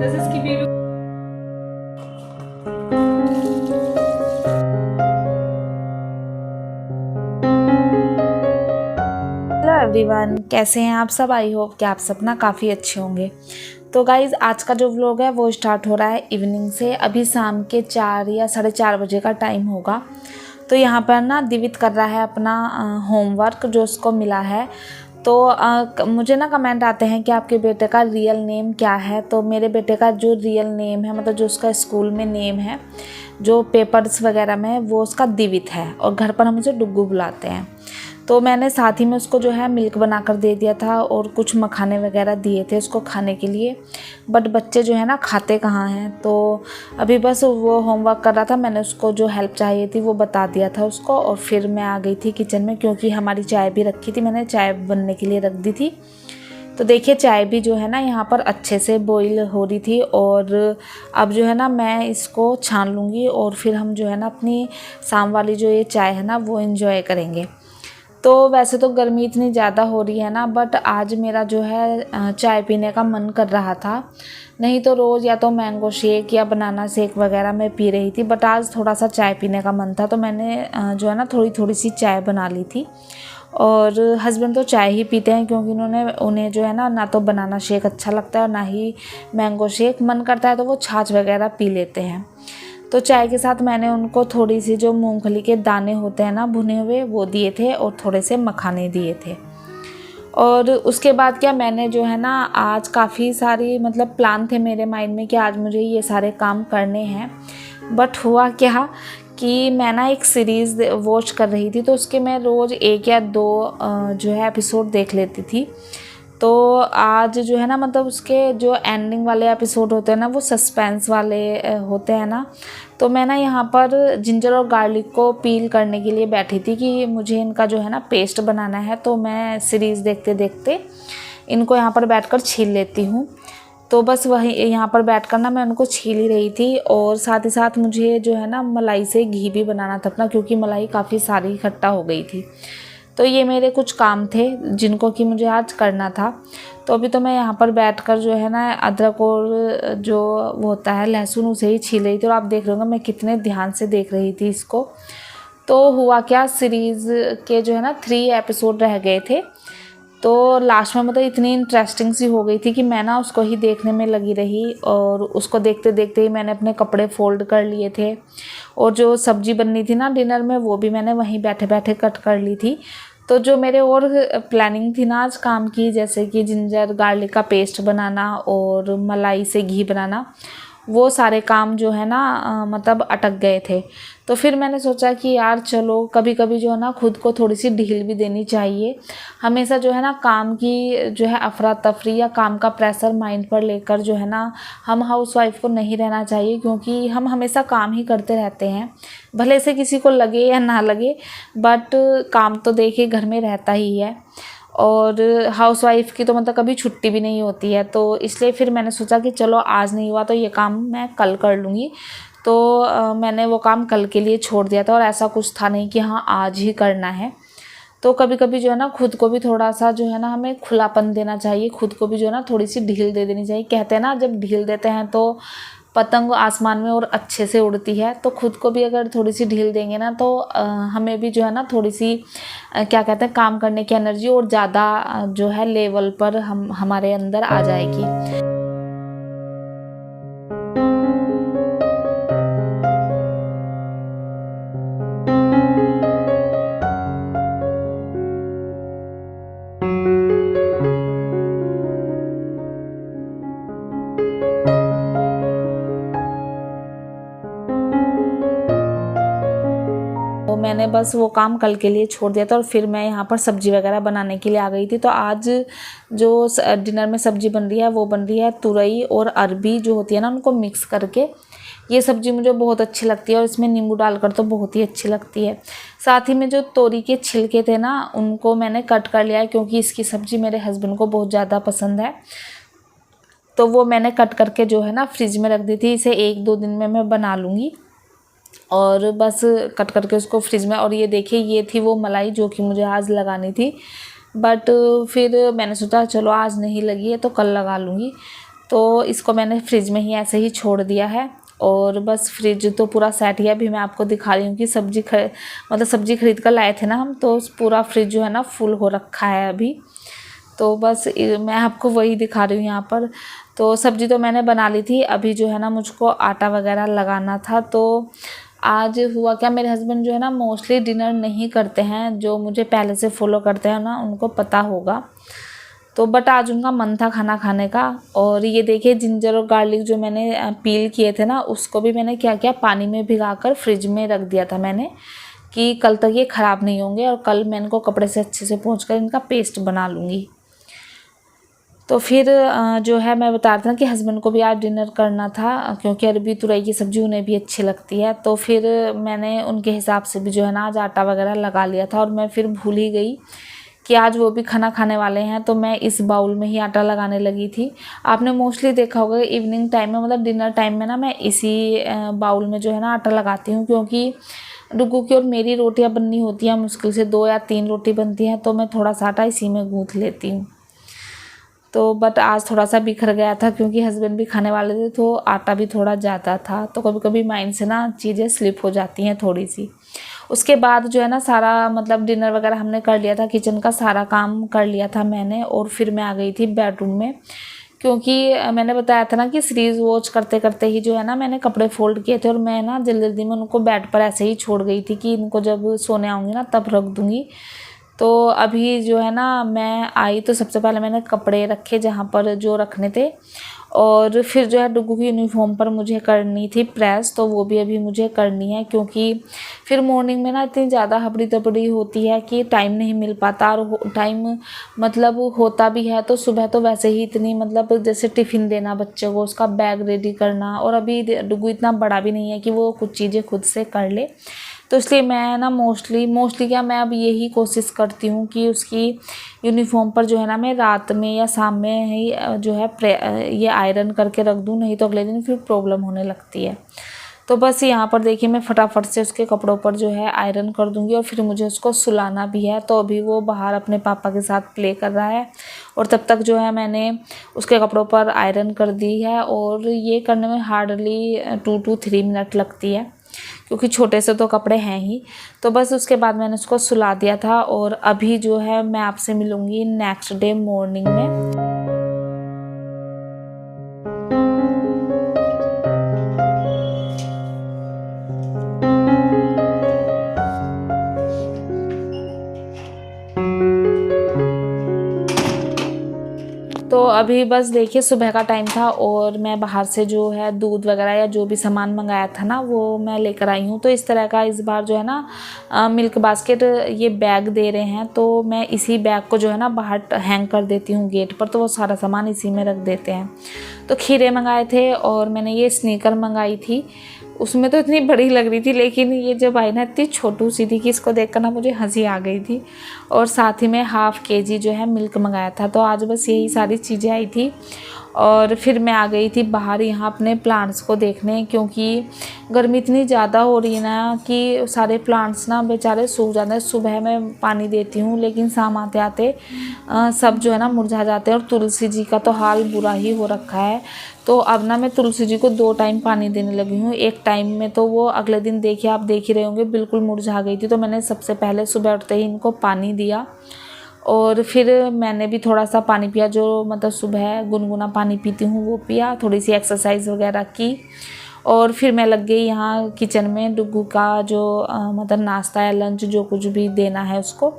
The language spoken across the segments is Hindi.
Das ist Kibiru. Hello everyone, कैसे हैं आप सब। आई होप कि आप सब ना काफ़ी अच्छे होंगे। तो गाइज़, आज का जो व्लॉग है वो स्टार्ट हो रहा है इवनिंग से। अभी शाम के 4 या 4:30 बजे का टाइम होगा। तो यहाँ पर ना दिवित कर रहा है अपना होमवर्क जो उसको मिला है। तो मुझे ना कमेंट आते हैं कि आपके बेटे का रियल नेम क्या है। तो मेरे बेटे का जो रियल नेम है, मतलब जो उसका स्कूल में नेम है, जो पेपर्स वगैरह में है, वो उसका दिवित है और घर पर हम उसे डुग्गू बुलाते हैं। तो मैंने साथ ही में उसको जो है मिल्क बनाकर दे दिया था और कुछ मखाने वगैरह दिए थे उसको खाने के लिए। बट बच्चे जो है ना खाते कहाँ हैं। तो अभी बस वो होमवर्क कर रहा था, मैंने उसको जो हेल्प चाहिए थी वो बता दिया था उसको, और फिर मैं आ गई थी किचन में क्योंकि हमारी चाय भी रखी थी, मैंने चाय बनने के लिए रख दी थी। तो देखिए चाय भी जो है ना यहाँ पर अच्छे से बॉईल हो रही थी, और अब जो है ना मैं इसको छान लूँगी और फिर हम जो है ना अपनी शाम वाली जो ये चाय है ना वो एंजॉय करेंगे। तो वैसे तो गर्मी इतनी ज़्यादा हो रही है ना, बट आज मेरा जो है चाय पीने का मन कर रहा था। नहीं तो रोज़ या तो मैंगो शेक या बनाना शेक वगैरह मैं पी रही थी, बट आज थोड़ा सा चाय पीने का मन था तो मैंने जो है ना थोड़ी सी चाय बना ली थी। और हस्बैंड तो चाय ही पीते हैं क्योंकि उन्हें जो है ना तो बनाना शेक अच्छा लगता है और ना ही मैंगो शेक। मन करता है तो वो छाछ वगैरह पी लेते हैं। तो चाय के साथ मैंने उनको थोड़ी सी जो मूंगफली के दाने होते हैं ना भुने हुए, वो दिए थे और थोड़े से मखाने दिए थे। और उसके बाद क्या, मैंने जो है ना आज काफ़ी सारी मतलब प्लान थे मेरे माइंड में कि आज मुझे ये सारे काम करने हैं। बट हुआ क्या कि मैं ना एक सीरीज़ वॉच कर रही थी, तो उसके मैं रोज़ 1 या 2 जो है एपिसोड देख लेती थी। तो आज जो है ना मतलब उसके जो एंडिंग वाले एपिसोड होते हैं ना वो सस्पेंस वाले होते हैं ना। तो मैं ना यहाँ पर जिंजर और गार्लिक को पील करने के लिए बैठी थी कि मुझे इनका जो है ना पेस्ट बनाना है। तो मैं सीरीज़ देखते देखते इनको यहाँ पर बैठकर छील लेती हूँ। तो बस वही यहाँ पर बैठकर ना मैं उनको छील ही रही थी, और साथ ही साथ मुझे जो है ना मलाई से घी भी बनाना था अपना, क्योंकि मलाई काफ़ी सारी इकट्ठा हो गई थी। तो ये मेरे कुछ काम थे जिनको कि मुझे आज करना था। तो अभी तो मैं यहाँ पर बैठकर जो है ना अदरक और जो वो होता है लहसुन उसे ही छील रही थी, और आप देख रहे होंगे मैं कितने ध्यान से देख रही थी इसको। तो हुआ क्या, सीरीज़ के जो है ना 3 एपिसोड रह गए थे। तो लास्ट में मतलब इतनी इंटरेस्टिंग सी हो गई थी कि मैं ना उसको ही देखने में लगी रही, और उसको देखते देखते ही मैंने अपने कपड़े फोल्ड कर लिए थे। और जो सब्ज़ी बननी थी ना डिनर में, वो भी मैंने वहीं बैठे बैठे कट कर ली थी। तो जो मेरे और प्लानिंग थी ना आज काम की, जैसे कि जिंजर गार्लिक का पेस्ट बनाना और मलाई से घी बनाना, वो सारे काम जो है ना मतलब अटक गए थे। तो फिर मैंने सोचा कि यार चलो कभी कभी जो है ना खुद को थोड़ी सी ढील भी देनी चाहिए। हमेशा जो है ना काम की जो है अफरा तफरी या काम का प्रेशर माइंड पर लेकर जो है ना हम हाउसवाइफ को नहीं रहना चाहिए, क्योंकि हम हमेशा काम ही करते रहते हैं। भले से किसी को लगे या ना लगे, बट काम तो देखिए घर में रहता ही है। और हाउसवाइफ की तो मतलब कभी छुट्टी भी नहीं होती है। तो इसलिए फिर मैंने सोचा कि चलो आज नहीं हुआ तो ये काम मैं कल कर लूँगी। तो मैंने वो काम कल के लिए छोड़ दिया था, और ऐसा कुछ था नहीं कि हाँ आज ही करना है। तो कभी कभी जो है ना खुद को भी थोड़ा सा जो है ना हमें खुलापन देना चाहिए, खुद को भी जो है ना थोड़ी सी ढील दे देनी चाहिए। कहते हैं ना जब ढील देते हैं तो पतंग आसमान में और अच्छे से उड़ती है। तो खुद को भी अगर थोड़ी सी ढील देंगे ना तो हमें भी जो है ना थोड़ी सी क्या कहते हैं काम करने की एनर्जी और ज़्यादा जो है लेवल पर हमारे अंदर आ जाएगी। तो मैंने बस वो काम कल के लिए छोड़ दिया था, और फिर मैं यहाँ पर सब्ज़ी वगैरह बनाने के लिए आ गई थी। तो आज जो डिनर में सब्ज़ी बन रही है वो बन रही है तुरई और अरबी जो होती है ना उनको मिक्स करके। ये सब्ज़ी मुझे बहुत अच्छी लगती है और इसमें नींबू डालकर तो बहुत ही अच्छी लगती है। साथ ही में जो तोरी के छिलके थे ना उनको मैंने कट कर लिया है, क्योंकि इसकी सब्ज़ी मेरे हस्बैंड को बहुत ज़्यादा पसंद है। तो वो मैंने कट करके जो है ना फ्रिज में रख दी थी, इसे 1-2 दिन में मैं बना लूँगी। और बस कट करके उसको फ्रिज में, और ये देखिए ये थी वो मलाई जो कि मुझे आज लगानी थी। बट फिर मैंने सोचा चलो आज नहीं लगी है तो कल लगा लूँगी। तो इसको मैंने फ्रिज में ही ऐसे ही छोड़ दिया है। और बस फ्रिज तो पूरा सेट ही है। अभी मैं आपको दिखा रही हूँ कि सब्जी खरीद कर लाए थे ना हम, तो पूरा फ्रिज जो है ना फुल हो रखा है अभी। तो बस मैं आपको वही दिखा रही हूँ यहाँ पर। तो सब्जी तो मैंने बना ली थी, अभी जो है ना मुझको आटा वगैरह लगाना था। तो आज हुआ क्या, मेरे हस्बैंड जो है ना मोस्टली डिनर नहीं करते हैं, जो मुझे पहले से फॉलो करते हैं ना उनको पता होगा। तो बट आज उनका मन था खाना खाने का। और ये देखिए जिंजर और गार्लिक जो मैंने पील किए थे ना, उसको भी मैंने क्या किया, पानी में भिगाकर फ्रिज में रख दिया था मैंने, कि कल तक ये ख़राब नहीं होंगे। और कल मैं इनको कपड़े से अच्छे से पोंछकर इनका पेस्ट बना लूँगी। तो फिर जो है मैं बता रहा था कि हस्बैंड को भी आज डिनर करना था, क्योंकि अरबी तुरई की सब्ज़ी उन्हें भी अच्छी लगती है। तो फिर मैंने उनके हिसाब से भी जो है ना आज आटा वगैरह लगा लिया था। और मैं फिर भूल ही गई कि आज वो भी खाना खाने वाले हैं, तो मैं इस बाउल में ही आटा लगाने लगी थी। आपने मोस्टली देखा होगा इवनिंग टाइम में, मतलब डिनर टाइम में ना मैं इसी बाउल में जो है ना आटा लगाती हूँ, क्योंकि डुग्गू की और मेरी रोटियाँ बननी होती हैं मुश्किल से 2 या 3 रोटी बनती हैं, तो मैं थोड़ा सा आटा इसी में गूँथ लेती हूँ। तो बट आज थोड़ा सा बिखर गया था, क्योंकि हस्बैंड भी खाने वाले थे, तो आटा भी थोड़ा ज़्यादा था। तो कभी कभी माइंड से ना चीज़ें स्लिप हो जाती हैं थोड़ी सी। उसके बाद जो है ना सारा मतलब डिनर वगैरह हमने कर लिया था, किचन का सारा काम कर लिया था मैंने। और फिर मैं आ गई थी बेडरूम में, क्योंकि मैंने बताया था ना कि सीरीज़ वॉच करते करते ही जो है ना मैंने कपड़े फोल्ड किए थे। और मैं ना जल्दी जल्दी में उनको बेड पर ऐसे ही छोड़ गई थी कि इनको जब सोने आऊँगी ना तब रख दूँगी। तो अभी जो है ना मैं आई तो सबसे पहले मैंने कपड़े रखे जहाँ पर जो रखने थे। और फिर जो है डुग्गू की यूनिफॉर्म पर मुझे करनी थी प्रेस, तो वो भी अभी मुझे करनी है, क्योंकि फिर मॉर्निंग में ना इतनी ज़्यादा हबड़ी तबड़ी होती है कि टाइम नहीं मिल पाता। और टाइम मतलब होता भी है तो सुबह तो वैसे ही इतनी, मतलब जैसे टिफ़िन देना बच्चे को, उसका बैग रेडी करना। और अभी डुग्गू इतना बड़ा भी नहीं है कि वो कुछ चीज़ें खुद से कर ले। तो इसलिए मैं ना मोस्टली क्या, मैं अब यही कोशिश करती हूँ कि उसकी यूनिफॉर्म पर जो है ना मैं रात में या शाम में ही जो है ये आयरन करके रख दूँ, नहीं तो अगले दिन फिर प्रॉब्लम होने लगती है। तो बस यहाँ पर देखिए मैं फटाफट से उसके कपड़ों पर जो है आयरन कर दूँगी। और फिर मुझे उसको सुलाना भी है, तो अभी वो बाहर अपने पापा के साथ प्ले कर रहा है। और तब तक जो है मैंने उसके कपड़ों पर आयरन कर दी है। और ये करने में हार्डली 2 to 3 मिनट लगती है, क्योंकि छोटे से तो कपड़े हैं ही। तो बस उसके बाद मैंने उसको सुला दिया था। और अभी जो है मैं आपसे मिलूँगी नेक्स्ट डे मॉर्निंग में। तो अभी बस देखिए सुबह का टाइम था, और मैं बाहर से जो है दूध वगैरह या जो भी सामान मंगाया था ना वो मैं लेकर आई हूँ। तो इस तरह का इस बार जो है ना मिल्क बास्केट ये बैग दे रहे हैं, तो मैं इसी बैग को जो है ना बाहर हैंग कर देती हूँ गेट पर, तो वो सारा सामान इसी में रख देते हैं। तो खीरे मंगाए थे, और मैंने ये स्नीकर मंगाई थी। उसमें तो इतनी बड़ी लग रही थी, लेकिन ये जब आई ना इतनी छोटू सी थी कि इसको देखकर ना मुझे हंसी आ गई थी। और साथ ही में ½ kg जो है मिल्क मंगाया था। तो आज बस यही सारी चीज़ें आई थी। और फिर मैं आ गई थी बाहर यहाँ अपने प्लांट्स को देखने, क्योंकि गर्मी इतनी ज़्यादा हो रही है ना कि सारे प्लांट्स ना बेचारे सूख जाते हैं। सुबह मैं पानी देती हूँ, लेकिन शाम आते आते सब जो है ना मुरझा जाते हैं। और तुलसी जी का तो हाल बुरा ही हो रखा है। तो अब ना मैं तुलसी जी को 2 टाइम पानी देने लगी हूँ। एक टाइम में तो वो अगले दिन देखिए आप देख ही रहे होंगे बिल्कुल मुरझा गई थी। तो मैंने सबसे पहले सुबह उठते ही इनको पानी दिया। और फिर मैंने भी थोड़ा सा पानी पिया, जो मतलब सुबह गुनगुना पानी पीती हूँ वो पिया, थोड़ी सी एक्सरसाइज वगैरह की। और फिर मैं लग गई यहाँ किचन में डुग्गू का जो मतलब नाश्ता या लंच जो कुछ भी देना है उसको।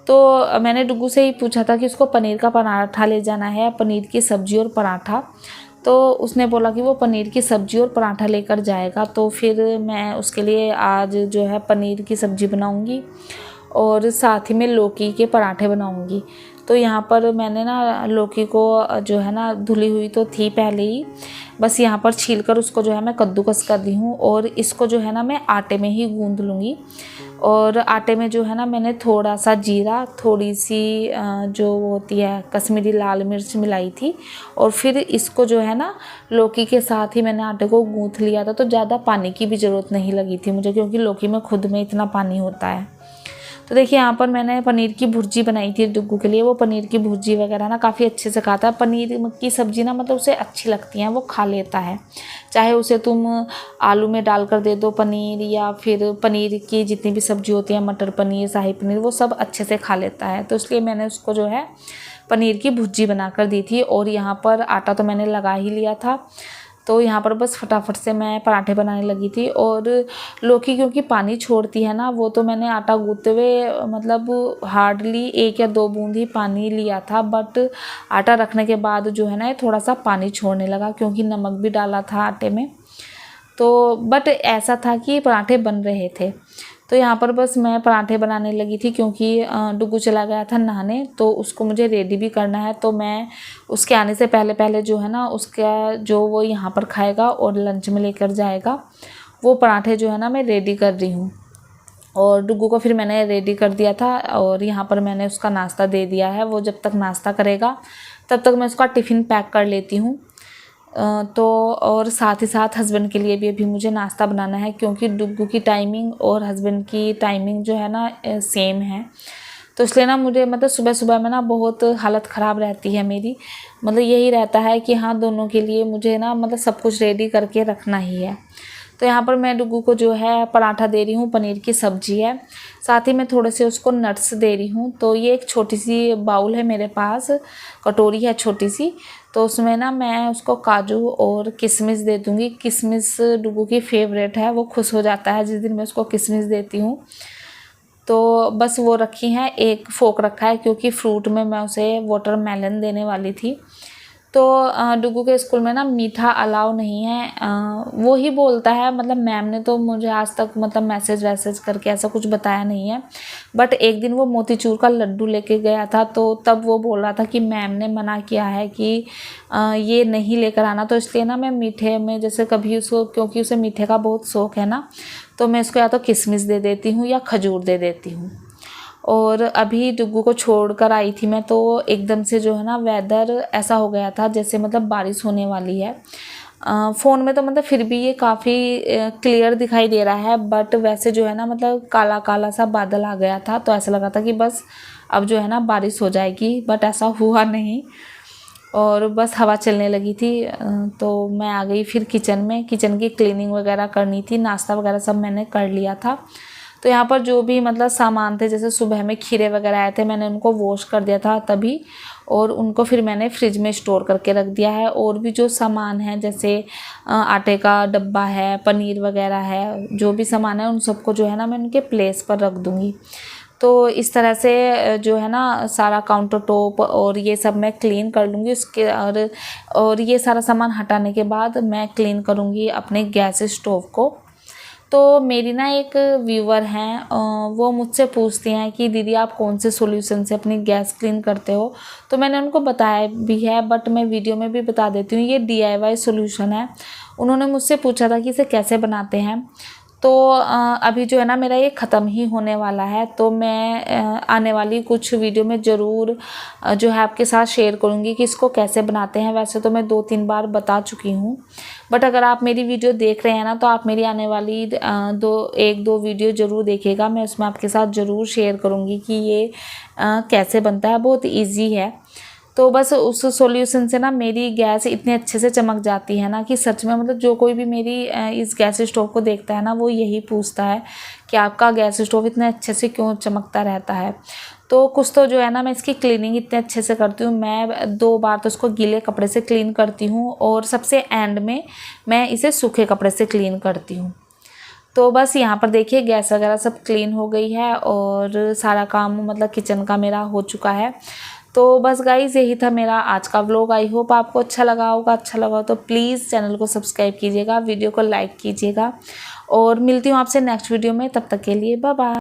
तो मैंने डुग्गू से ही पूछा था कि उसको पनीर का पराठा ले जाना है, पनीर की सब्ज़ी और पराठा। तो उसने बोला कि वो पनीर की सब्ज़ी और पराठा लेकर जाएगा। तो फिर मैं उसके लिए आज जो है पनीर की सब्ज़ी बनाऊंगी, और साथ ही में लौकी के पराठे बनाऊंगी। तो यहाँ पर मैंने ना लौकी को जो है ना धुली हुई तो थी पहले ही, बस यहाँ पर छीलकर उसको जो है मैं कद्दूकस कर दी हूँ। और इसको जो है ना मैं आटे में ही गूंद लूँगी। और आटे में जो है ना मैंने थोड़ा सा जीरा, थोड़ी सी जो होती है कश्मीरी लाल मिर्च मिलाई थी। और फिर इसको जो है ना लौकी के साथ ही मैंने आटे को गूंथ लिया था। तो ज़्यादा पानी की भी ज़रूरत नहीं लगी थी मुझे, क्योंकि लौकी में खुद में इतना पानी होता है। तो देखिए यहाँ पर मैंने पनीर की भुर्जी बनाई थी डुग्गू के लिए। वो पनीर की भुर्जी वगैरह ना काफ़ी अच्छे से खाता है। पनीर की सब्ज़ी ना मतलब उसे अच्छी लगती है, वो खा लेता है। चाहे उसे तुम आलू में डाल कर दे दो पनीर, या फिर पनीर की जितनी भी सब्ज़ी होती है, मटर पनीर, शाही पनीर, वो सब अच्छे से खा लेता है। तो इसलिए मैंने उसको जो है पनीर की भुर्जी बना कर दी थी। और यहाँ पर आटा तो मैंने लगा ही लिया था, तो यहाँ पर बस फटाफट से मैं पराठे बनाने लगी थी। और लौकी क्योंकि पानी छोड़ती है ना, वो तो मैंने आटा गूँथते हुए मतलब हार्डली 1 या 2 बूंद ही पानी लिया था। बट आटा रखने के बाद जो है ना ये थोड़ा सा पानी छोड़ने लगा, क्योंकि नमक भी डाला था आटे में। तो बट ऐसा था कि पराठे बन रहे थे। तो यहाँ पर बस मैं पराठे बनाने लगी थी, क्योंकि डुग्गू चला गया था नहाने, तो उसको मुझे रेडी भी करना है। तो मैं उसके आने से पहले पहले जो है ना उसका जो वो यहाँ पर खाएगा और लंच में लेकर जाएगा, वो पराठे जो है ना मैं रेडी कर रही हूँ। और डुग्गू को फिर मैंने रेडी कर दिया था, और यहाँ पर मैंने उसका नाश्ता दे दिया है। वो जब तक नाश्ता करेगा तब तक मैं उसका टिफ़िन पैक कर लेती हूँ। तो और साथ ही साथ हस्बैंड के लिए भी अभी मुझे नाश्ता बनाना है, क्योंकि डुग्गू की टाइमिंग और हस्बैंड की टाइमिंग जो है ना सेम है। तो इसलिए ना मुझे मतलब सुबह सुबह में ना बहुत हालत ख़राब रहती है मेरी। मतलब यही रहता है कि हाँ दोनों के लिए मुझे ना मतलब सब कुछ रेडी करके रखना ही है। तो यहाँ पर मैं डुग्गू को जो है पराठा दे रही हूँ, पनीर की सब्ज़ी है, साथ ही मैं थोड़े से उसको नट्स दे रही हूँ। तो ये एक छोटी सी बाउल है मेरे पास, कटोरी है छोटी सी, तो उसमें ना मैं उसको काजू और किशमिश दे दूँगी। किशमिश डुग्गू की फेवरेट है, वो खुश हो जाता है जिस दिन मैं उसको किशमिश देती हूँ। तो बस वो रखी हैं, एक फोक रखा है, क्योंकि फ्रूट में मैं उसे वाटरमेलन देने वाली थी। तो डुग्गू के स्कूल में ना मीठा अलाउ नहीं है, वो ही बोलता है। मतलब मैम ने तो मुझे आज तक मतलब मैसेज वैसेज करके ऐसा कुछ बताया नहीं है। बट एक दिन वो मोतीचूर का लड्डू लेके गया था, तो तब वो बोल रहा था कि मैम ने मना किया है कि ये नहीं लेकर आना। तो इसलिए ना मैं मीठे में जैसे कभी उसको, क्योंकि उसे मीठे का बहुत शौक़ है ना, तो मैं इसको या तो किशमिश दे देती हूँ या खजूर दे देती हूँ। और अभी डुग्गू को छोड़कर आई थी मैं, तो एकदम से जो है ना वेदर ऐसा हो गया था जैसे मतलब बारिश होने वाली है। फ़ोन में तो मतलब फिर भी ये काफ़ी क्लियर दिखाई दे रहा है, बट वैसे जो है ना मतलब काला काला सा बादल आ गया था। तो ऐसा लगा था कि बस अब जो है ना बारिश हो जाएगी, बट ऐसा हुआ नहीं। और बस हवा चलने लगी थी। तो मैं आ गई फिर किचन में, किचन की क्लीनिंग वगैरह करनी थी, नाश्ता वगैरह सब मैंने कर लिया था। तो यहाँ पर जो भी मतलब सामान थे, जैसे सुबह में खीरे वगैरह आए थे, मैंने उनको वॉश कर दिया था तभी, और उनको फिर मैंने फ्रिज में स्टोर करके रख दिया है। और भी जो सामान है, जैसे आटे का डब्बा है, पनीर वगैरह है, जो भी सामान है उन सबको जो है ना मैं उनके प्लेस पर रख दूँगी। तो इस तरह से जो है ना सारा काउंटर टॉप और ये सब मैं क्लीन कर लूँगी। उसके और ये सारा सामान हटाने के बाद मैं क्लीन करूँगी अपने गैस स्टोव को। तो मेरी ना एक व्यूवर हैं, वो मुझसे पूछती हैं कि दीदी आप कौन से सॉल्यूशन से अपनी गैस क्लीन करते हो। तो मैंने उनको बताया भी है, बट मैं वीडियो में भी बता देती हूँ। ये DIY सॉल्यूशन है। उन्होंने मुझसे पूछा था कि इसे कैसे बनाते हैं। तो अभी जो है ना मेरा ये ख़त्म ही होने वाला है। तो मैं आने वाली कुछ वीडियो में ज़रूर जो है आपके साथ शेयर करूँगी कि इसको कैसे बनाते हैं। वैसे तो मैं 2-3 बार बता चुकी हूँ, बट अगर आप मेरी वीडियो देख रहे हैं ना, तो आप मेरी आने वाली 1-2 वीडियो ज़रूर देखिएगा। मैं उसमें आपके साथ ज़रूर शेयर करूँगी कि ये कैसे बनता है। बहुत ईजी है। तो बस उस सॉल्यूशन से ना मेरी गैस इतने अच्छे से चमक जाती है ना कि सच में मतलब जो कोई भी मेरी इस गैस स्टोव को देखता है ना, वो यही पूछता है कि आपका गैस स्टोव इतने अच्छे से क्यों चमकता रहता है। तो कुछ तो जो है ना मैं इसकी क्लीनिंग इतने अच्छे से करती हूँ। मैं 2 बार तो इसको गीले कपड़े से क्लीन करती हूँ, और सबसे एंड में मैं इसे सूखे कपड़े से क्लीन करती हूँ। तो बस यहाँ पर देखिए गैस वगैरह सब क्लीन हो गई है, और सारा काम मतलब किचन का मेरा हो चुका है। तो बस गाइज़ यही था मेरा आज का व्लॉग। आई होप आपको अच्छा लगा होगा। अच्छा लगा तो प्लीज़ चैनल को सब्सक्राइब कीजिएगा, वीडियो को लाइक कीजिएगा, और मिलती हूँ आपसे नेक्स्ट वीडियो में। तब तक के लिए बाय बाय।